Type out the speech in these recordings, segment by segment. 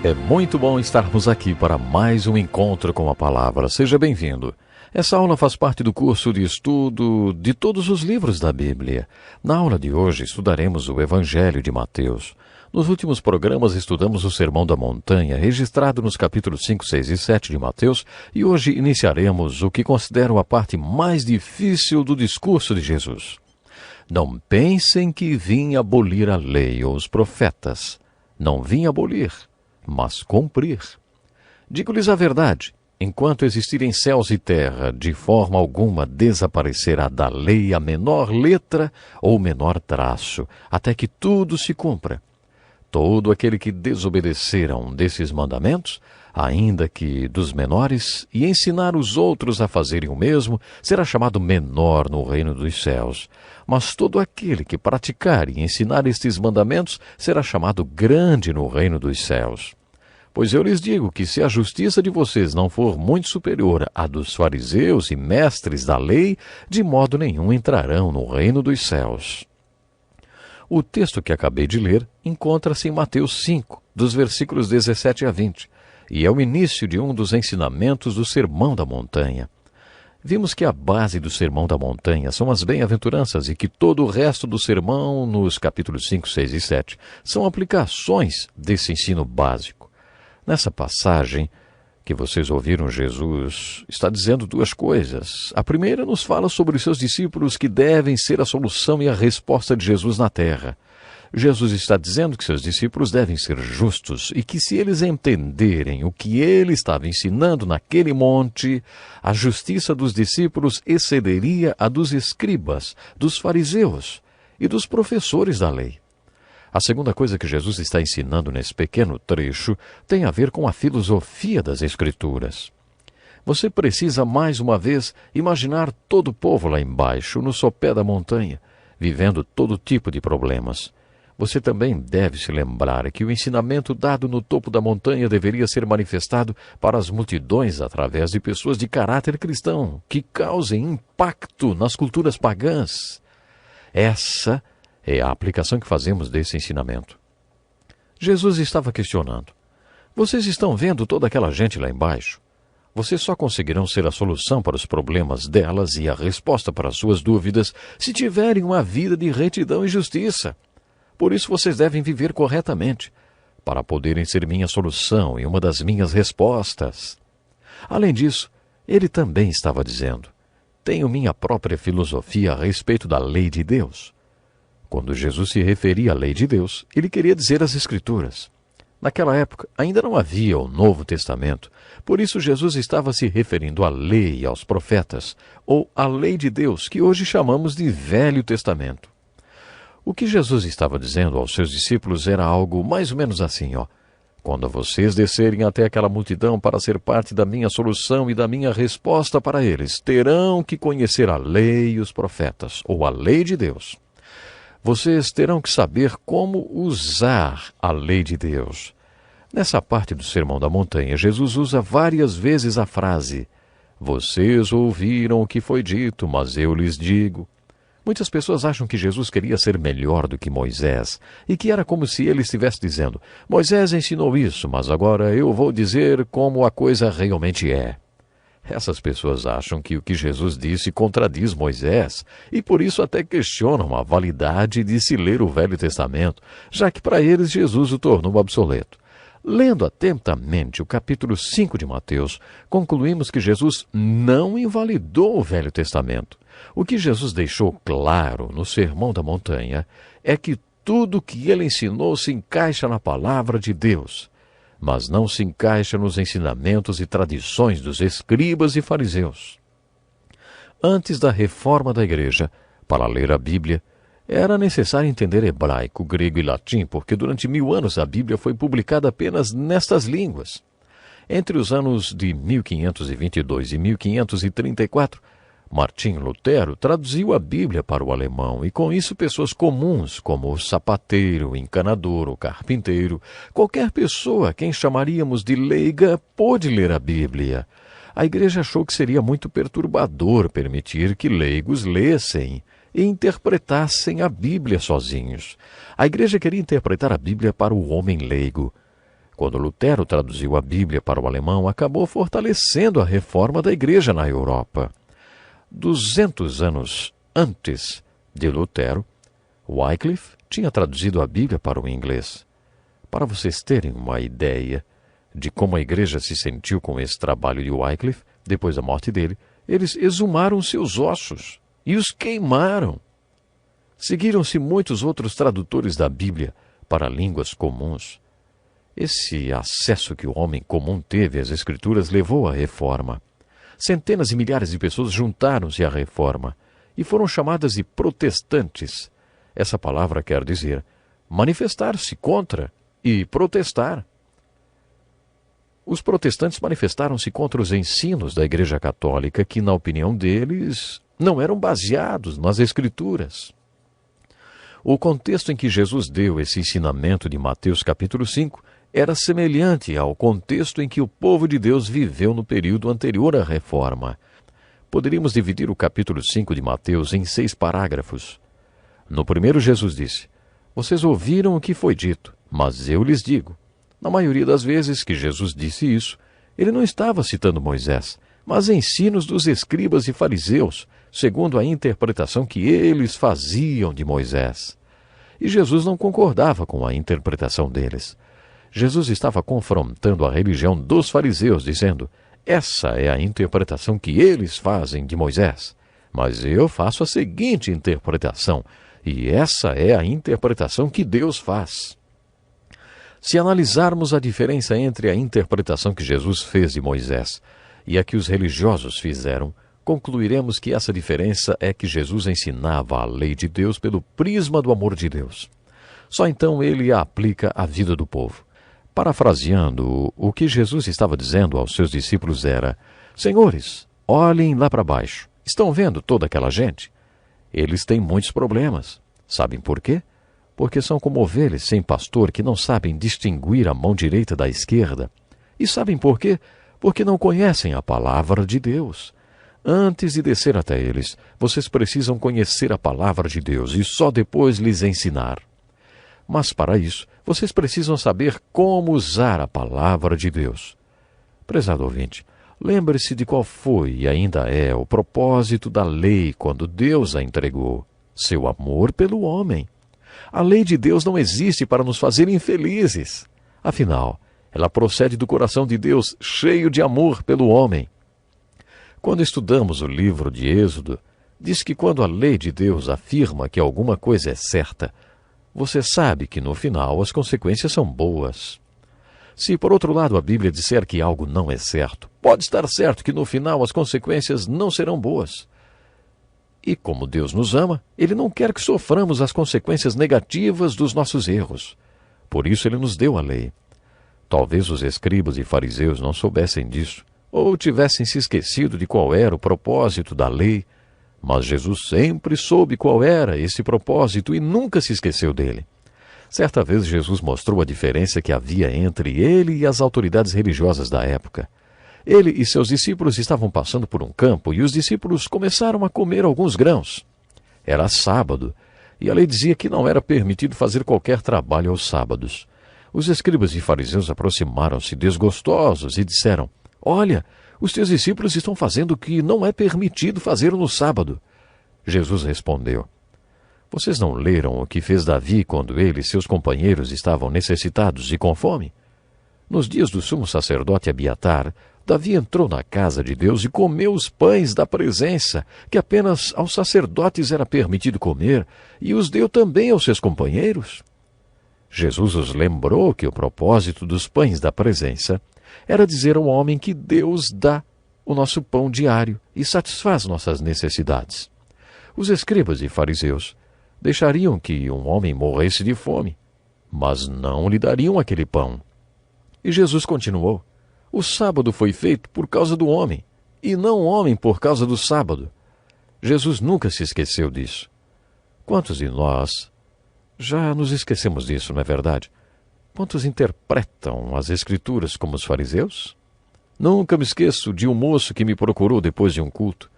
É muito bom estarmos aqui para mais um encontro com a palavra. Seja bem-vindo. Essa aula faz parte do curso de estudo de todos os livros da Bíblia. Na aula de hoje estudaremos o Evangelho de Mateus. Nos últimos programas estudamos o Sermão da Montanha, registrado nos capítulos 5, 6 e 7 de Mateus, e hoje iniciaremos o que considero a parte mais difícil do discurso de Jesus. Não pensem que vim abolir a lei ou os profetas. Não vim abolir, mas cumprir. Digo-lhes a verdade, enquanto existirem céus e terra, de forma alguma desaparecerá da lei a menor letra ou menor traço, até que tudo se cumpra. Todo aquele que desobedecer a um desses mandamentos, ainda que dos menores, e ensinar os outros a fazerem o mesmo, será chamado menor no reino dos céus. Mas todo aquele que praticar e ensinar estes mandamentos será chamado grande no reino dos céus. Pois eu lhes digo que se a justiça de vocês não for muito superior à dos fariseus e mestres da lei, de modo nenhum entrarão no reino dos céus. O texto que acabei de ler encontra-se em Mateus 5, dos versículos 17 a 20, e é o início de um dos ensinamentos do Sermão da Montanha. Vimos que a base do Sermão da Montanha são as bem-aventuranças e que todo o resto do sermão, nos capítulos 5, 6 e 7, são aplicações desse ensino básico. Nessa passagem que vocês ouviram, Jesus está dizendo duas coisas. A primeira nos fala sobre os seus discípulos que devem ser a solução e a resposta de Jesus na terra. Jesus está dizendo que seus discípulos devem ser justos e que se eles entenderem o que ele estava ensinando naquele monte, a justiça dos discípulos excederia a dos escribas, dos fariseus e dos professores da lei. A segunda coisa que Jesus está ensinando nesse pequeno trecho tem a ver com a filosofia das Escrituras. Você precisa, mais uma vez, imaginar todo o povo lá embaixo, no sopé da montanha, vivendo todo tipo de problemas. Você também deve se lembrar que o ensinamento dado no topo da montanha deveria ser manifestado para as multidões através de pessoas de caráter cristão, que causem impacto nas culturas pagãs. Essa é a aplicação que fazemos desse ensinamento. Jesus estava questionando: vocês estão vendo toda aquela gente lá embaixo? Vocês só conseguirão ser a solução para os problemas delas e a resposta para as suas dúvidas se tiverem uma vida de retidão e justiça. Por isso vocês devem viver corretamente, para poderem ser minha solução e uma das minhas respostas. Além disso, ele também estava dizendo: tenho minha própria filosofia a respeito da lei de Deus. Quando Jesus se referia à lei de Deus, ele queria dizer as Escrituras. Naquela época, ainda não havia o Novo Testamento, por isso Jesus estava se referindo à lei e aos profetas, ou à lei de Deus, que hoje chamamos de Velho Testamento. O que Jesus estava dizendo aos seus discípulos era algo mais ou menos assim, quando vocês descerem até aquela multidão para ser parte da minha solução e da minha resposta para eles, terão que conhecer a lei e os profetas, ou a lei de Deus. Vocês terão que saber como usar a lei de Deus. Nessa parte do Sermão da Montanha, Jesus usa várias vezes a frase: vocês ouviram o que foi dito, mas eu lhes digo. Muitas pessoas acham que Jesus queria ser melhor do que Moisés, e que era como se ele estivesse dizendo: Moisés ensinou isso, mas agora eu vou dizer como a coisa realmente é. Essas pessoas acham que o que Jesus disse contradiz Moisés e por isso até questionam a validade de se ler o Velho Testamento, já que para eles Jesus o tornou obsoleto. Lendo atentamente o capítulo 5 de Mateus, concluímos que Jesus não invalidou o Velho Testamento. O que Jesus deixou claro no Sermão da Montanha é que tudo o que ele ensinou se encaixa na palavra de Deus, mas não se encaixa nos ensinamentos e tradições dos escribas e fariseus. Antes da reforma da igreja, para ler a Bíblia, era necessário entender hebraico, grego e latim, porque durante 1000 anos a Bíblia foi publicada apenas nestas línguas. Entre os anos de 1522 e 1534, Martim Lutero traduziu a Bíblia para o alemão e com isso pessoas comuns como o sapateiro, o encanador, o carpinteiro, qualquer pessoa a quem chamaríamos de leiga pôde ler a Bíblia. A igreja achou que seria muito perturbador permitir que leigos lessem e interpretassem a Bíblia sozinhos. A igreja queria interpretar a Bíblia para o homem leigo. Quando Lutero traduziu a Bíblia para o alemão, acabou fortalecendo a reforma da Igreja na Europa. 200 anos antes de Lutero, Wycliffe tinha traduzido a Bíblia para o inglês. Para vocês terem uma ideia de como a Igreja se sentiu com esse trabalho de Wycliffe, depois da morte dele, eles exumaram seus ossos e os queimaram. Seguiram-se muitos outros tradutores da Bíblia para línguas comuns. Esse acesso que o homem comum teve às Escrituras levou à Reforma. Centenas e milhares de pessoas juntaram-se à Reforma e foram chamadas de protestantes. Essa palavra quer dizer manifestar-se contra e protestar. Os protestantes manifestaram-se contra os ensinos da Igreja Católica que, na opinião deles, não eram baseados nas Escrituras. O contexto em que Jesus deu esse ensinamento de Mateus capítulo 5 era semelhante ao contexto em que o povo de Deus viveu no período anterior à Reforma. Poderíamos dividir o capítulo 5 de Mateus em 6 parágrafos. No primeiro, Jesus disse: "Vocês ouviram o que foi dito, mas eu lhes digo." Na maioria das vezes que Jesus disse isso, ele não estava citando Moisés, mas ensinos dos escribas e fariseus, segundo a interpretação que eles faziam de Moisés. E Jesus não concordava com a interpretação deles. Jesus estava confrontando a religião dos fariseus, dizendo: "Essa é a interpretação que eles fazem de Moisés, mas eu faço a seguinte interpretação, e essa é a interpretação que Deus faz." Se analisarmos a diferença entre a interpretação que Jesus fez de Moisés e a que os religiosos fizeram, concluiremos que essa diferença é que Jesus ensinava a lei de Deus pelo prisma do amor de Deus. Só então ele a aplica à vida do povo. Parafraseando, o que Jesus estava dizendo aos seus discípulos era: "Senhores, olhem lá para baixo. Estão vendo toda aquela gente? Eles têm muitos problemas. Sabem por quê? Porque são como ovelhas sem pastor que não sabem distinguir a mão direita da esquerda. E sabem por quê? Porque não conhecem a palavra de Deus. Antes de descer até eles, vocês precisam conhecer a palavra de Deus e só depois lhes ensinar. Mas para isso, vocês precisam saber como usar a palavra de Deus." Prezado ouvinte, lembre-se de qual foi e ainda é o propósito da lei quando Deus a entregou: seu amor pelo homem. A lei de Deus não existe para nos fazer infelizes. Afinal, ela procede do coração de Deus, cheio de amor pelo homem. Quando estudamos o livro de Êxodo, diz que quando a lei de Deus afirma que alguma coisa é certa, você sabe que no final as consequências são boas. Se, por outro lado, a Bíblia disser que algo não é certo, pode estar certo que no final as consequências não serão boas. E como Deus nos ama, Ele não quer que soframos as consequências negativas dos nossos erros. Por isso Ele nos deu a lei. Talvez os escribas e fariseus não soubessem disso, ou tivessem se esquecido de qual era o propósito da lei, mas Jesus sempre soube qual era esse propósito e nunca se esqueceu dele. Certa vez Jesus mostrou a diferença que havia entre ele e as autoridades religiosas da época. Ele e seus discípulos estavam passando por um campo e os discípulos começaram a comer alguns grãos. Era sábado, e a lei dizia que não era permitido fazer qualquer trabalho aos sábados. Os escribas e fariseus aproximaram-se desgostosos e disseram: "Olha, os teus discípulos estão fazendo o que não é permitido fazer no sábado." Jesus respondeu: "Vocês não leram o que fez Davi quando ele e seus companheiros estavam necessitados e com fome? Nos dias do sumo sacerdote Abiatar, Davi entrou na casa de Deus e comeu os pães da presença, que apenas aos sacerdotes era permitido comer, e os deu também aos seus companheiros." Jesus os lembrou que o propósito dos pães da presença era dizer ao homem que Deus dá o nosso pão diário e satisfaz nossas necessidades. Os escribas e fariseus deixariam que um homem morresse de fome, mas não lhe dariam aquele pão. E Jesus continuou: "O sábado foi feito por causa do homem, e não o homem por causa do sábado." Jesus nunca se esqueceu disso. Quantos de nós já nos esquecemos disso, não é verdade? Quantos interpretam as Escrituras como os fariseus? Nunca me esqueço de um moço que me procurou depois de um culto.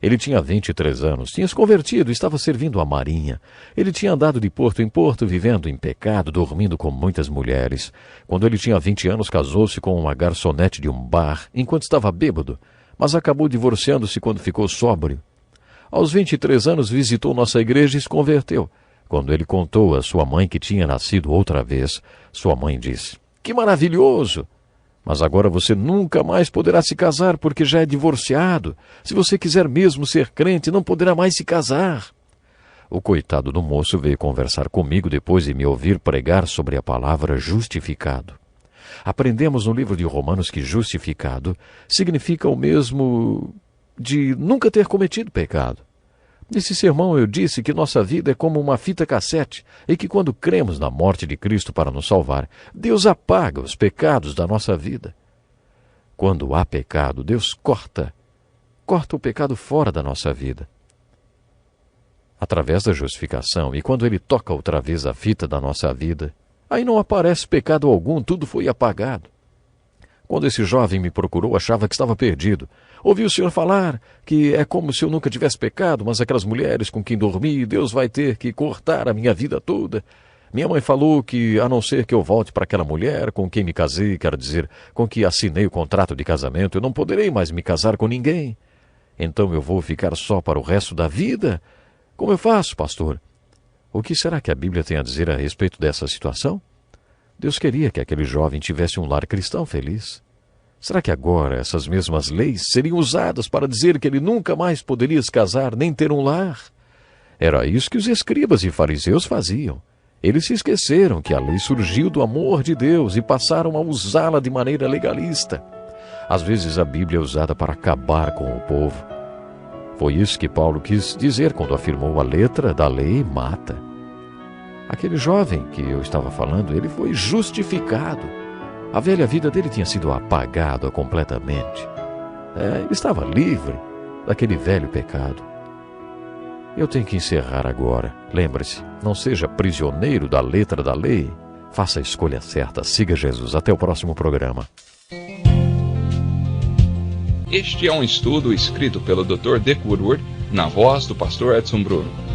Ele tinha 23 anos, tinha se convertido, estava servindo a marinha. Ele tinha andado de porto em porto, vivendo em pecado, dormindo com muitas mulheres. Quando ele tinha 20 anos, casou-se com uma garçonete de um bar, enquanto estava bêbado, mas acabou divorciando-se quando ficou sóbrio. Aos 23 anos, visitou nossa igreja e se converteu. Quando ele contou à sua mãe que tinha nascido outra vez, sua mãe disse: "Que maravilhoso! Mas agora você nunca mais poderá se casar porque já é divorciado. Se você quiser mesmo ser crente, não poderá mais se casar." O coitado do moço veio conversar comigo depois de me ouvir pregar sobre a palavra justificado. Aprendemos no livro de Romanos que justificado significa o mesmo de nunca ter cometido pecado. Nesse sermão eu disse que nossa vida é como uma fita cassete e que quando cremos na morte de Cristo para nos salvar, Deus apaga os pecados da nossa vida. Quando há pecado, Deus corta o pecado fora da nossa vida. Através da justificação, e quando Ele toca outra vez a fita da nossa vida, aí não aparece pecado algum, tudo foi apagado. Quando esse jovem me procurou, achava que estava perdido. Ouvi o senhor falar que é como se eu nunca tivesse pecado, mas aquelas mulheres com quem dormi, Deus vai ter que cortar a minha vida toda. Minha mãe falou que, a não ser que eu volte para aquela mulher com quem me casei, quero dizer, com que assinei o contrato de casamento, eu não poderei mais me casar com ninguém. Então eu vou ficar só para o resto da vida? Como eu faço, pastor? O que será que a Bíblia tem a dizer a respeito dessa situação? Deus queria que aquele jovem tivesse um lar cristão feliz. Será que agora essas mesmas leis seriam usadas para dizer que ele nunca mais poderia se casar nem ter um lar? Era isso que os escribas e fariseus faziam. Eles se esqueceram que a lei surgiu do amor de Deus e passaram a usá-la de maneira legalista. Às vezes a Bíblia é usada para acabar com o povo. Foi isso que Paulo quis dizer quando afirmou: a letra da lei mata. Aquele jovem que eu estava falando, ele foi justificado. A velha vida dele tinha sido apagada completamente. Ele estava livre daquele velho pecado. Eu tenho que encerrar agora. Lembre-se, não seja prisioneiro da letra da lei. Faça a escolha certa, siga Jesus. Até o próximo programa. Este é um estudo escrito pelo Dr. Dick Woodward, na voz do pastor Edson Bruno.